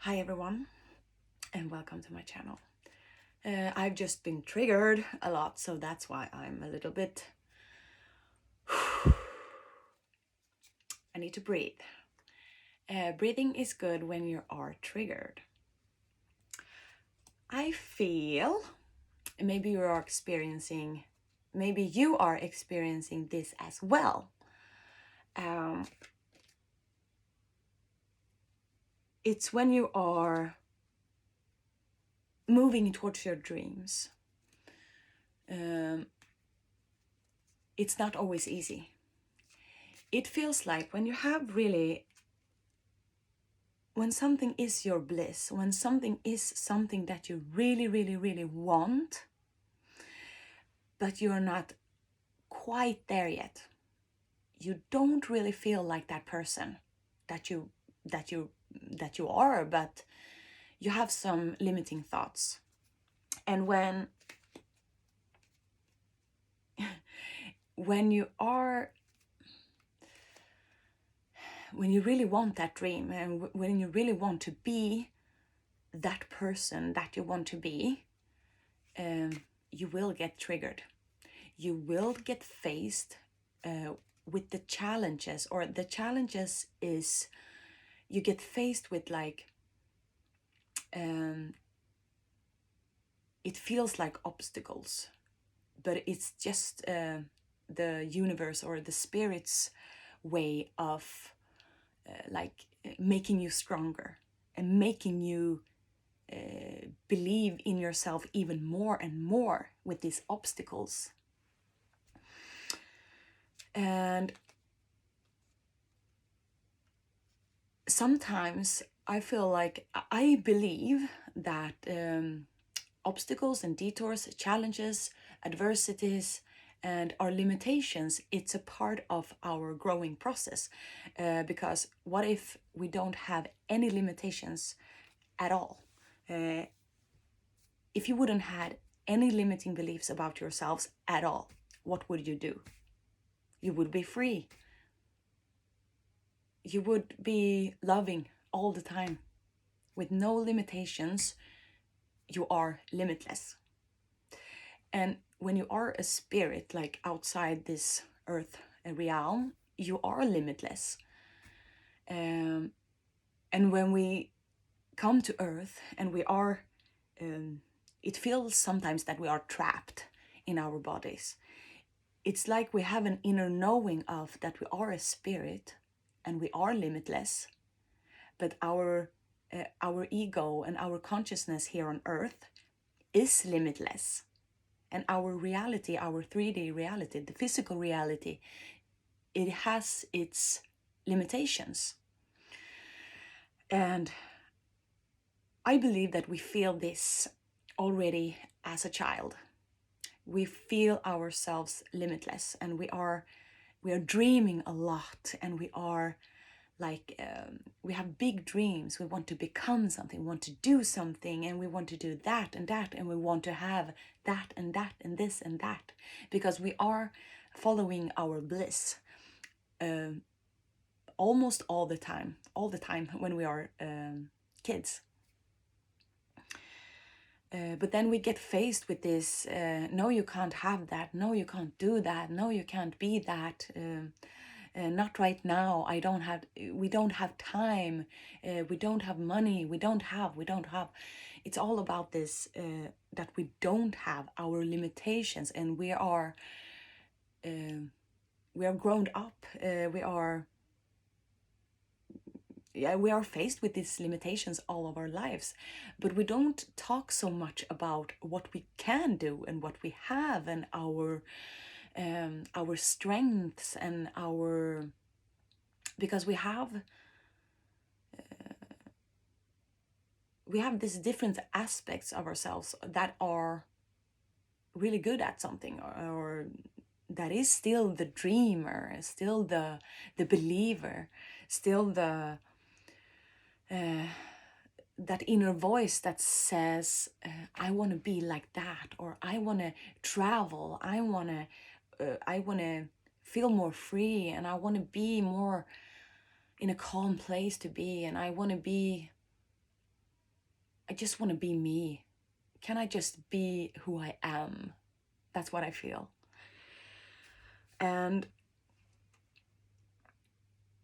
Hi everyone, and welcome to my channel. I've just been triggered a lot, so that's why I'm a little bit... I need to breathe. Breathing is good when you are triggered. I feel maybe you are experiencing this as well. It's when you are moving towards your dreams. It's not always easy. It feels like when something is your bliss, when something is something that you really, really, really want, but you're not quite there yet. You don't really feel like that person that you are, but you have some limiting thoughts. And when you really want that dream, and when you really want to be that person that you want to be, you will get triggered. You will get faced with the challenges, or the challenges is you get faced with it feels like obstacles, but it's just the universe or the spirit's way of making you stronger and making you believe in yourself even more and more with these obstacles. And sometimes I feel like I believe that obstacles and detours, challenges, adversities, and our limitations, it's a part of our growing process. Because what if we don't have any limitations at all? If you wouldn't had any limiting beliefs about yourselves at all, what would you do? You would be free. You would be loving all the time. With no limitations, you are limitless. And when you are a spirit, like outside this earth realm, you are limitless. And when we come to earth and we are, it feels sometimes that we are trapped in our bodies. It's like we have an inner knowing of that we are a spirit and we are limitless, but our ego and our consciousness here on earth is limitless. And our reality, our 3D reality, the physical reality, it has its limitations. And I believe that we feel this already as a child. We feel ourselves limitless, and we are dreaming a lot, and we are we have big dreams. We want to become something, we want to do something, and we want to do that, and we want to have that, and this and that, because we are following our bliss almost all the time when we are kids. But then we get faced with this, no, you can't have that, no, you can't do that, no, you can't be that, not right now, we don't have time, we don't have money, we don't have. It's all about this, that we don't have our limitations, and we are grown up, we are faced with these limitations all of our lives, but we don't talk so much about what we can do and what we have, and our strengths, and because we have these different aspects of ourselves that are really good at something, or that is still the dreamer, still the believer, still the that inner voice that says, I want to be like that, or I want to travel, I want to feel more free, and I want to be more in a calm place to be, and I want to be I just want to be me. Can I just be who I am? That's what I feel. And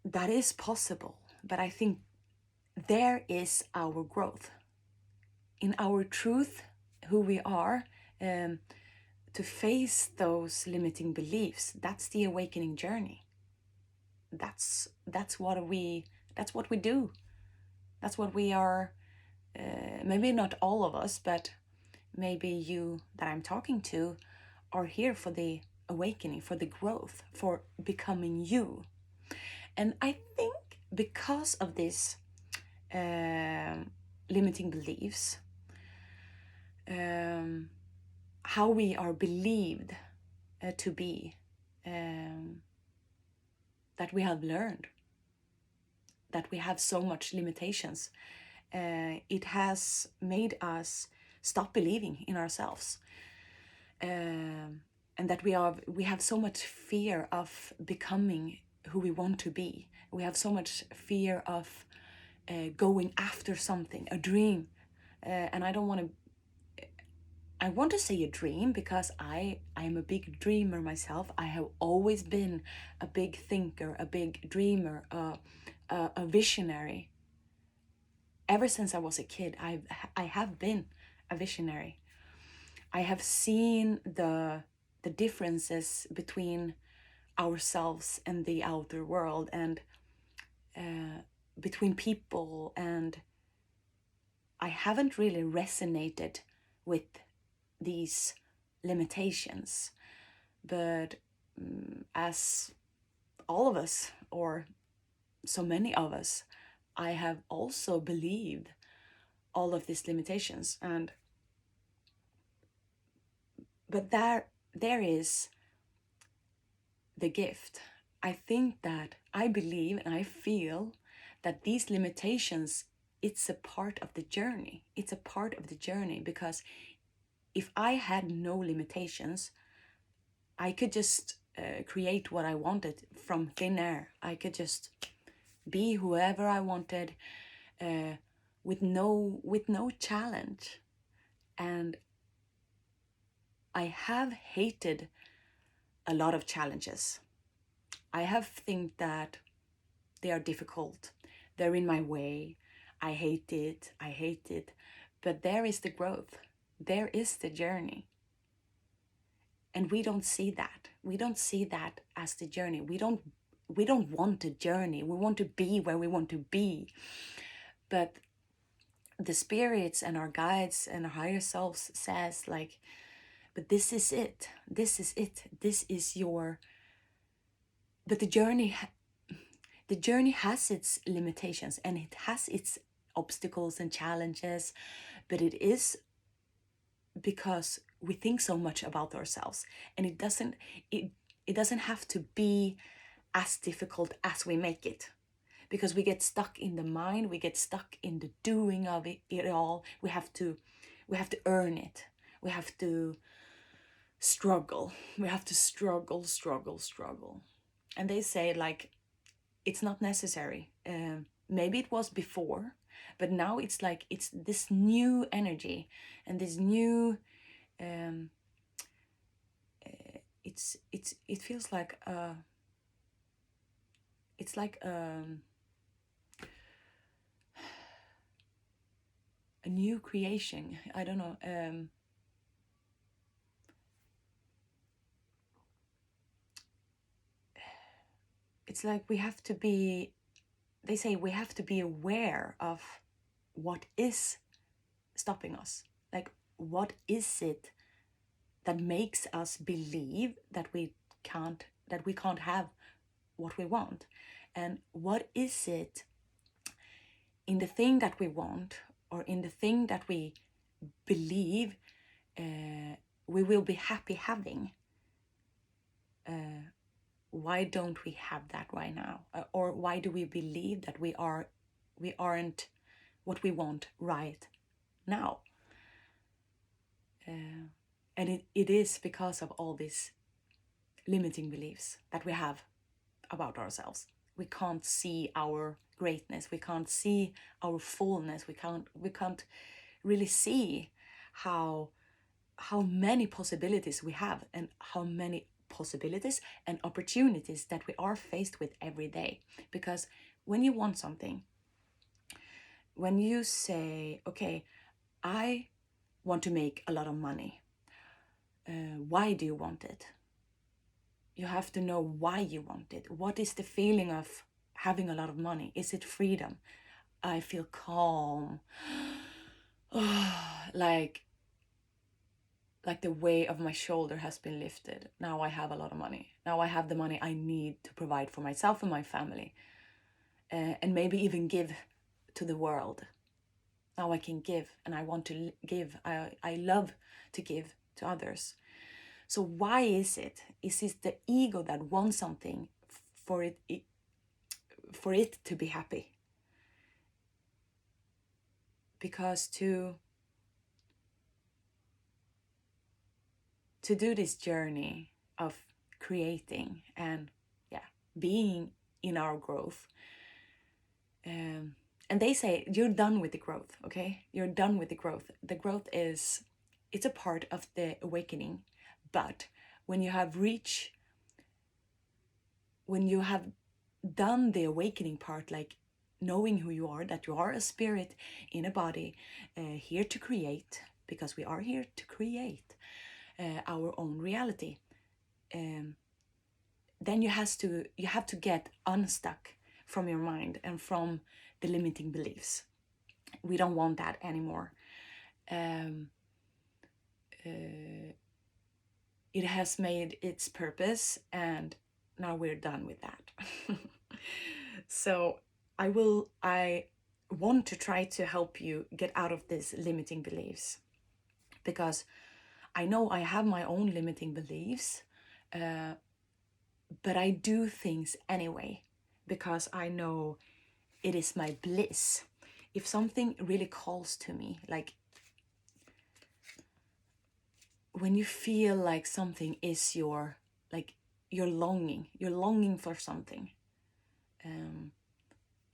that is possible. But I think there is our growth. In our truth, who we are, to face those limiting beliefs, that's the awakening journey. That's what we do. That's what we are. Maybe not all of us, but maybe you that I'm talking to are here for the awakening, for the growth, for becoming you. And I think because of this limiting beliefs, how we are believed to be, that we have learned, that we have so much limitations, it has made us stop believing in ourselves, and that we have so much fear of becoming who we want to be. We have so much fear of going after something, a dream, and I want to say a dream because I am a big dreamer myself. I have always been a big thinker, a big dreamer, a visionary. Ever since I was a kid, I have been a visionary. I have seen the differences between ourselves and the outer world, and between people, and I haven't really resonated with these limitations. But as all of us, or so many of us, I have also believed all of these limitations. But there is the gift. I think that I believe and I feel that these limitations, it's a part of the journey. It's a part of the journey, because if I had no limitations, I could just create what I wanted from thin air. I could just be whoever I wanted, with no challenge. And I have hated a lot of challenges. I have think that they are difficult. They're in my way. I hate it. But there is the growth. There is the journey. And we don't see that. We don't see that as the journey. We don't want a journey. We want to be where we want to be. But the spirits and our guides and our higher selves says, like, but this is it. This is it. This is your. But the journey has its limitations, and it has its obstacles and challenges, but it is because we think so much about ourselves, and it doesn't have to be as difficult as we make it, because we get stuck in the mind, we get stuck in the doing of it all. We have to earn it. We have to struggle. We have to struggle. And they say, like, it's not necessary. Maybe it was before, but now it's like it's this new energy and this new. It feels like it's like a new creation. I don't know. It's like we have to be. They say we have to be aware of what is stopping us. Like, what is it that makes us believe that we can't have what we want? And what is it in the thing that we want, or in the thing that we believe we will be happy having? Why don't we have that right now? Or why do we believe that we aren't what we want right now? And it is because of all these limiting beliefs that we have about ourselves. We can't see our greatness. We can't see our fullness. We can't really see how many possibilities we have, and how many possibilities and opportunities that we are faced with every day. Because when you want something, when you say, okay, I want to make a lot of money, why do you want it? You have to know why you want it. What is the feeling of having a lot of money? Is it freedom? I feel calm. like the weight of my shoulder has been lifted. Now I have a lot of money. Now I have the money I need to provide for myself and my family, and maybe even give to the world. Now I can give, and I want to give. I love to give to others. So why is it? Is it the ego that wants something for it to be happy? Because to do this journey of creating and being in our growth, and they say you're done with the growth. Okay, you're done with the growth. The growth it's a part of the awakening, but when you have done the awakening part, like knowing who you are, that you are a spirit in a body, here to create, because we are here to create our own reality, then you have to get unstuck from your mind and from the limiting beliefs. We don't want that anymore. It has made its purpose, and now we're done with that. So I want to try to help you get out of these limiting beliefs, because I know I have my own limiting beliefs, but I do things anyway, because I know it is my bliss. If something really calls to me, like when you feel like something is you're longing for something,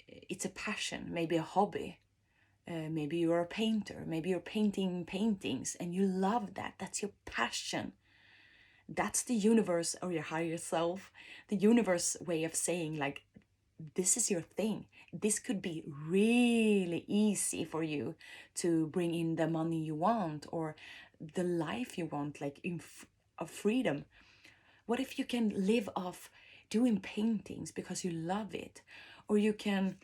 it's a passion, maybe a hobby, maybe you're a painter, maybe you're painting paintings and you love that, that's your passion. That's the universe, or your higher self, the universe way of saying, like, this is your thing. This could be really easy for you to bring in the money you want, or the life you want, like of freedom. What if you can live off doing paintings because you love it? Or you can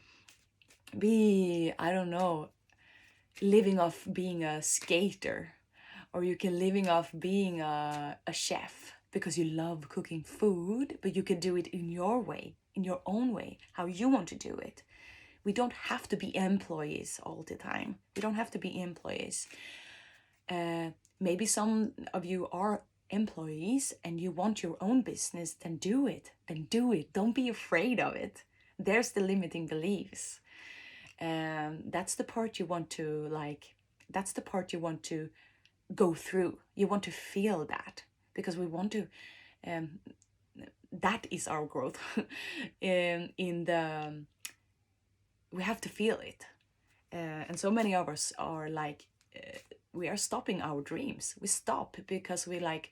be, I don't know, living off being a skater, or you can living off being a chef because you love cooking food, but you can do it in your way, in your own way, how you want to do it. We don't have to be employees all the time. We don't have to be employees. Maybe some of you are employees and you want your own business, then do it. Then do it. Don't be afraid of it. There's the limiting beliefs. That's the part you want to that's the part you want to go through. You want to feel that, because we want to, that is our growth. We have to feel it. And so many of us are like, we are stopping our dreams. We stop because we like,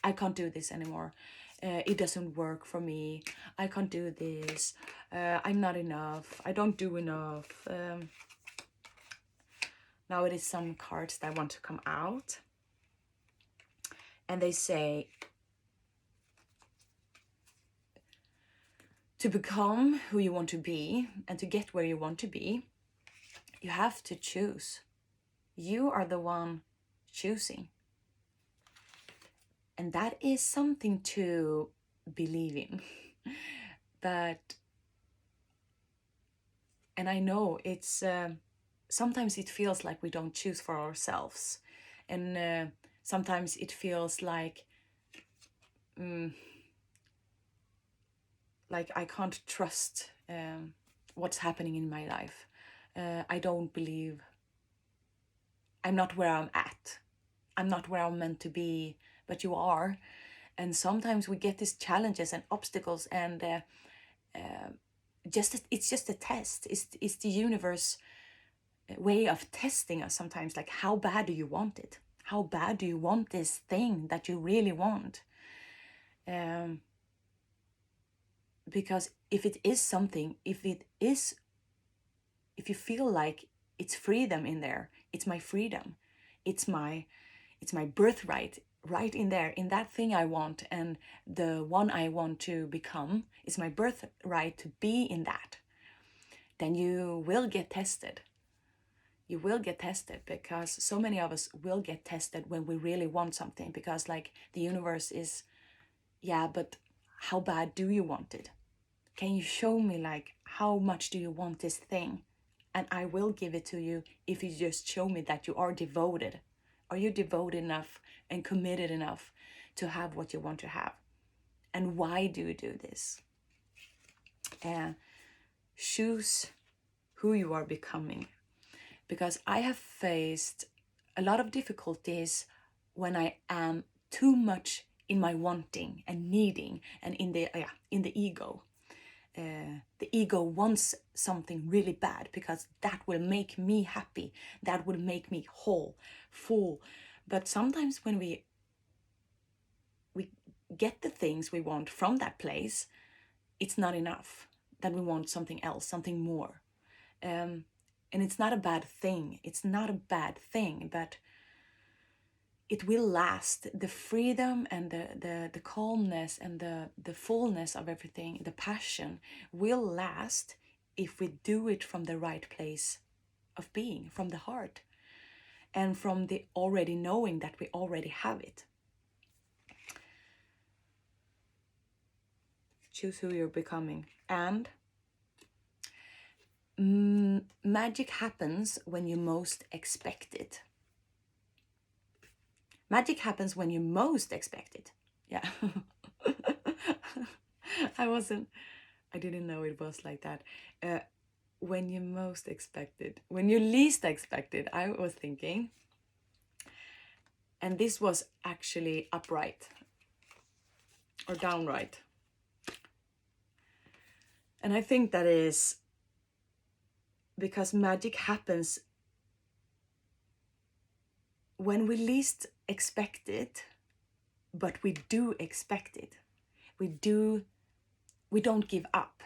I can't do this anymore. It doesn't work for me. I can't do this. I'm not enough. I don't do enough. Now it is some cards that want to come out. And they say, to become who you want to be and to get where you want to be, you have to choose. You are the one choosing. And that is something to believe in. And I know it's, sometimes it feels like we don't choose for ourselves. And sometimes it feels like I can't trust what's happening in my life. I don't believe, I'm not where I'm at. I'm not where I'm meant to be, but you are. And sometimes we get these challenges and obstacles, and it's just a test. It's the universe way of testing us sometimes, like, how bad do you want it? How bad do you want this thing that you really want? Because if it is something, if you feel like it's freedom in there, it's my freedom, it's my birthright, right in there, in that thing I want, and the one I want to become is my birthright to be in that, then you will get tested. You will get tested, because so many of us will get tested when we really want something, because like the universe is, yeah, but how bad do you want it? Can you show me, like, how much do you want this thing? And I will give it to you if you just show me that you are devoted. Are you devoted enough and committed enough to have what you want to have? And why do you do this? Choose who you are becoming. Because I have faced a lot of difficulties when I am too much in my wanting and needing and in the ego. The ego wants something really bad because that will make me happy, that will make me whole, full. But sometimes when we get the things we want from that place, it's not enough. Then we want something else, something more. And it's not a bad thing. It's not a bad thing, but it will last. The freedom and the calmness and the fullness of everything, the passion will last if we do it from the right place of being, from the heart, and from the already knowing that we already have it. Choose who you're becoming. And magic happens when you most expect it. Magic happens when you most expect it. Yeah. I didn't know it was like that. When you most expect it, when you least expect it, I was thinking. And this was actually upright or downright. And I think that is because magic happens when we least expect it, but we do expect it. We don't give up,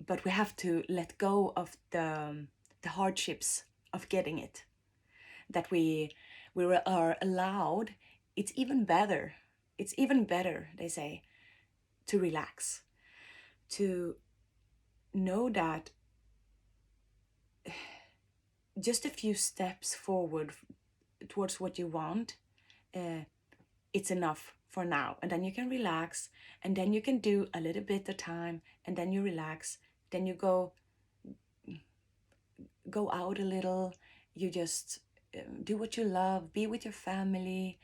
but we have to let go of the hardships of getting it. That we are allowed. It's even better, they say, to relax, to know that just a few steps forward towards what you want, it's enough for now. And then you can relax, and then you can do a little bit at a time, and then you relax, then you go out a little, you just do what you love, be with your family,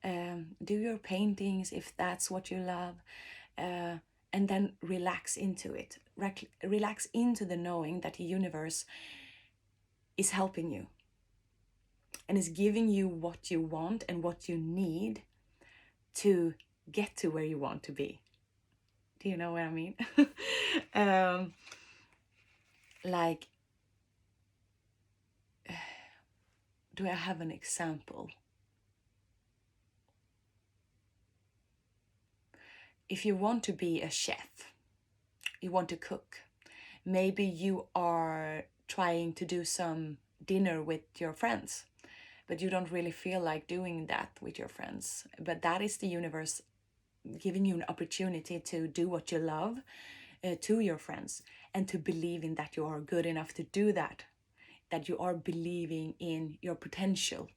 do your paintings if that's what you love, and then relax into it. Relax into the knowing that the universe is helping you and is giving you what you want and what you need to get to where you want to be. Do you know what I mean? Like, do I have an example? If you want to be a chef, you want to cook, maybe you are trying to do some dinner with your friends, but you don't really feel like doing that with your friends. But that is the universe giving you an opportunity to do what you love to your friends, and to believe in that you are good enough to do that, that you are believing in your potential,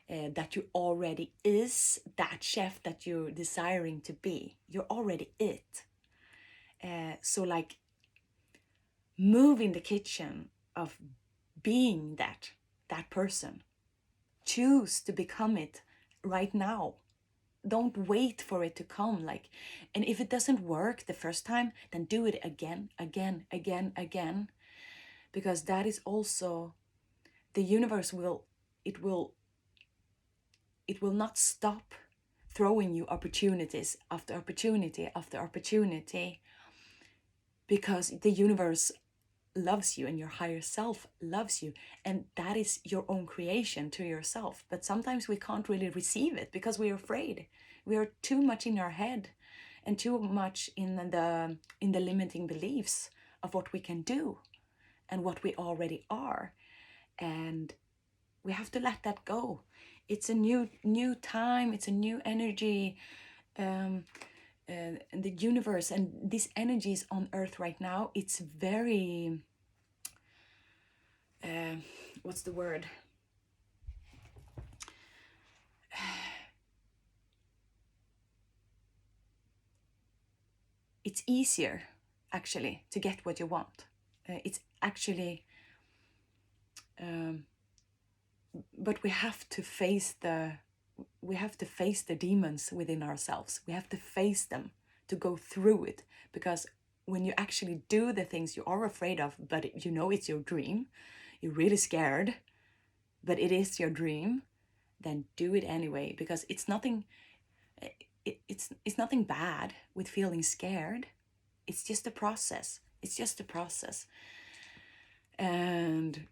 that you already is that chef that you're desiring to be. You're already it. So like, move in the kitchen of being that person. Choose to become it right now. Don't wait for it to come. Like, and if it doesn't work the first time, then do it again, because that is also the universe will not stop throwing you opportunities after opportunity after opportunity, because the universe loves you and your higher self loves you, and that is your own creation to yourself. But sometimes we can't really receive it because we're afraid. We are too much in our head and too much in the limiting beliefs of what we can do and what we already are. And we have to let that go. It's a new time, it's a new energy, um, in the universe, and these energies on earth right now, it's very what's the word, it's easier actually to get what you want. It's actually but we have to face the demons within ourselves. We have to face them to go through it, because when you actually do the things you are afraid of, but you know it's your dream, you're really scared, but it is your dream, then do it anyway, because it's nothing. It's nothing bad with feeling scared. It's just a process. It's just a process, and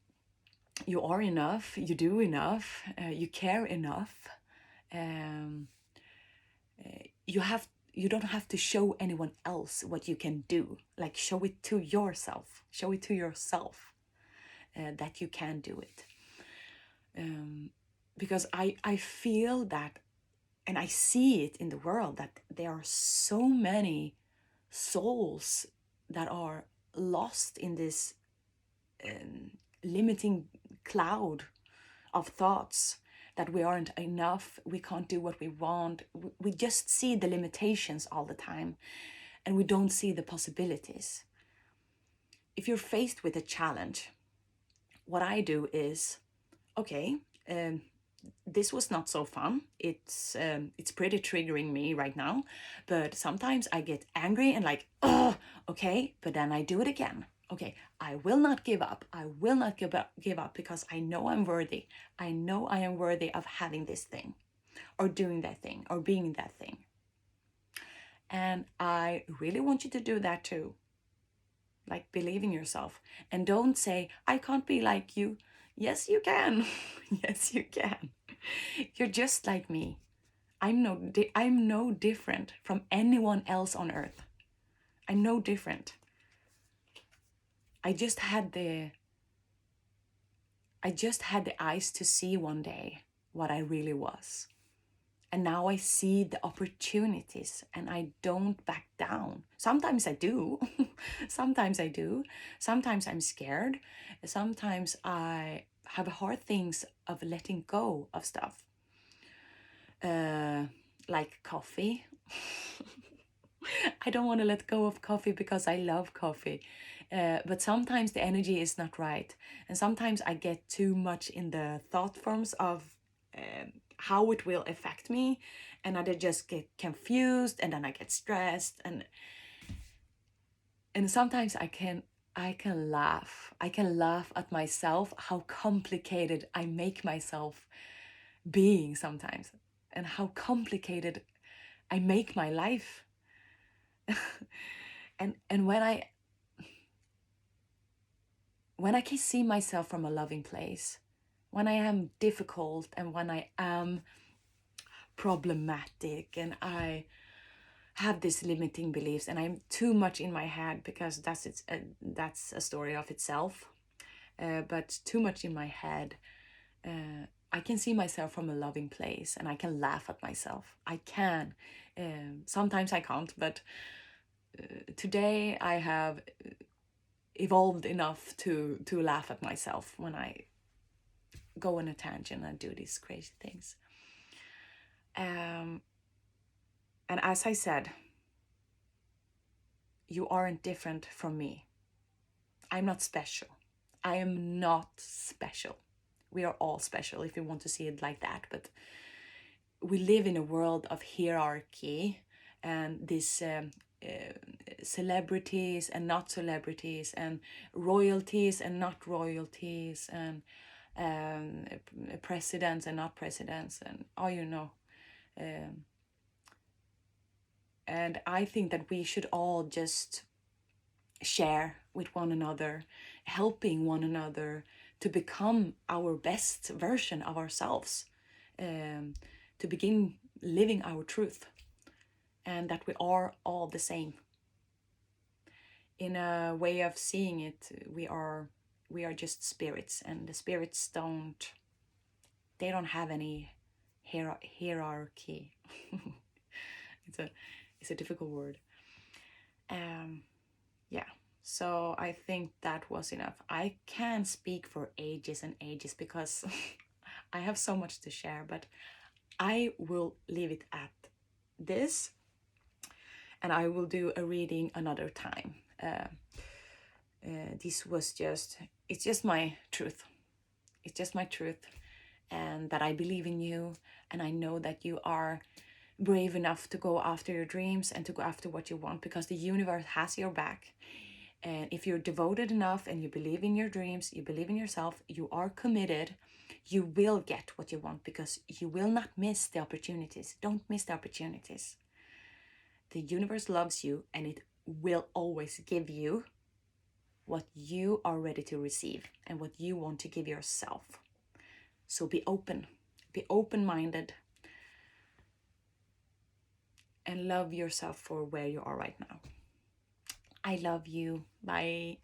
you are enough. You do enough. You care enough. Um, you don't have to show anyone else what you can do. Like, show it to yourself. Show it to yourself that you can do it. Because I feel that, and I see it in the world, that there are so many souls that are lost in this limiting cloud of thoughts, that we aren't enough, we can't do what we want. We just see the limitations all the time, and we don't see the possibilities. If you're faced with a challenge, what I do is, okay, this was not so fun. It's pretty triggering me right now, but sometimes I get angry and like, oh, okay, but then I do it again. Okay, I will not give up. I will not give up because I know I'm worthy. I know I am worthy of having this thing, or doing that thing, or being that thing. And I really want you to do that too. Like, believe in yourself, and don't say, I can't be like you. Yes, you can. Yes, you can. You're just like me. I'm no different from anyone else on earth. I'm no different. I just had the eyes to see one day what I really was. And now I see the opportunities, and I don't back down. Sometimes I do. Sometimes I do. Sometimes I'm scared. Sometimes I have hard things of letting go of stuff. Like coffee. I don't want to let go of coffee because I love coffee. But sometimes the energy is not right. And sometimes I get too much in the thought forms of how it will affect me. And I just get confused, and then I get stressed. And sometimes I can laugh. I can laugh at myself, how complicated I make myself being sometimes, and how complicated I make my life. and when I can see myself from a loving place, when I am difficult, and when I am problematic, and I have these limiting beliefs, and I'm too much in my head, because that's a story of itself. But too much in my head, I can see myself from a loving place, and I can laugh at myself. I can. Sometimes I can't, but today I have evolved enough to laugh at myself when I go on a tangent and do these crazy things. And as I said, you aren't different from me. I'm not special. I am not special. We are all special, if you want to see it like that. But we live in a world of hierarchy, and these celebrities and not celebrities, and royalties and not royalties, and presidents and not presidents, and and I think that we should all just share with one another, helping one another to become our best version of ourselves, um, to begin living our truth, and that we are all the same. In a way of seeing it, we are just spirits, and the spirits don't have any hierarchy. it's a it's a difficult word. Um, yeah. So I think that was enough. I can speak for ages and ages because I have so much to share, but I will leave it at this, and I will do a reading another time. This was it's just my truth. It's just my truth, and that I believe in you, and I know that you are brave enough to go after your dreams and to go after what you want, because the universe has your back. And if you're devoted enough and you believe in your dreams, you believe in yourself, you are committed, you will get what you want, because you will not miss the opportunities. Don't miss the opportunities. The universe loves you, and it will always give you what you are ready to receive and what you want to give yourself. So be open-minded, and love yourself for where you are right now. I love you. Bye.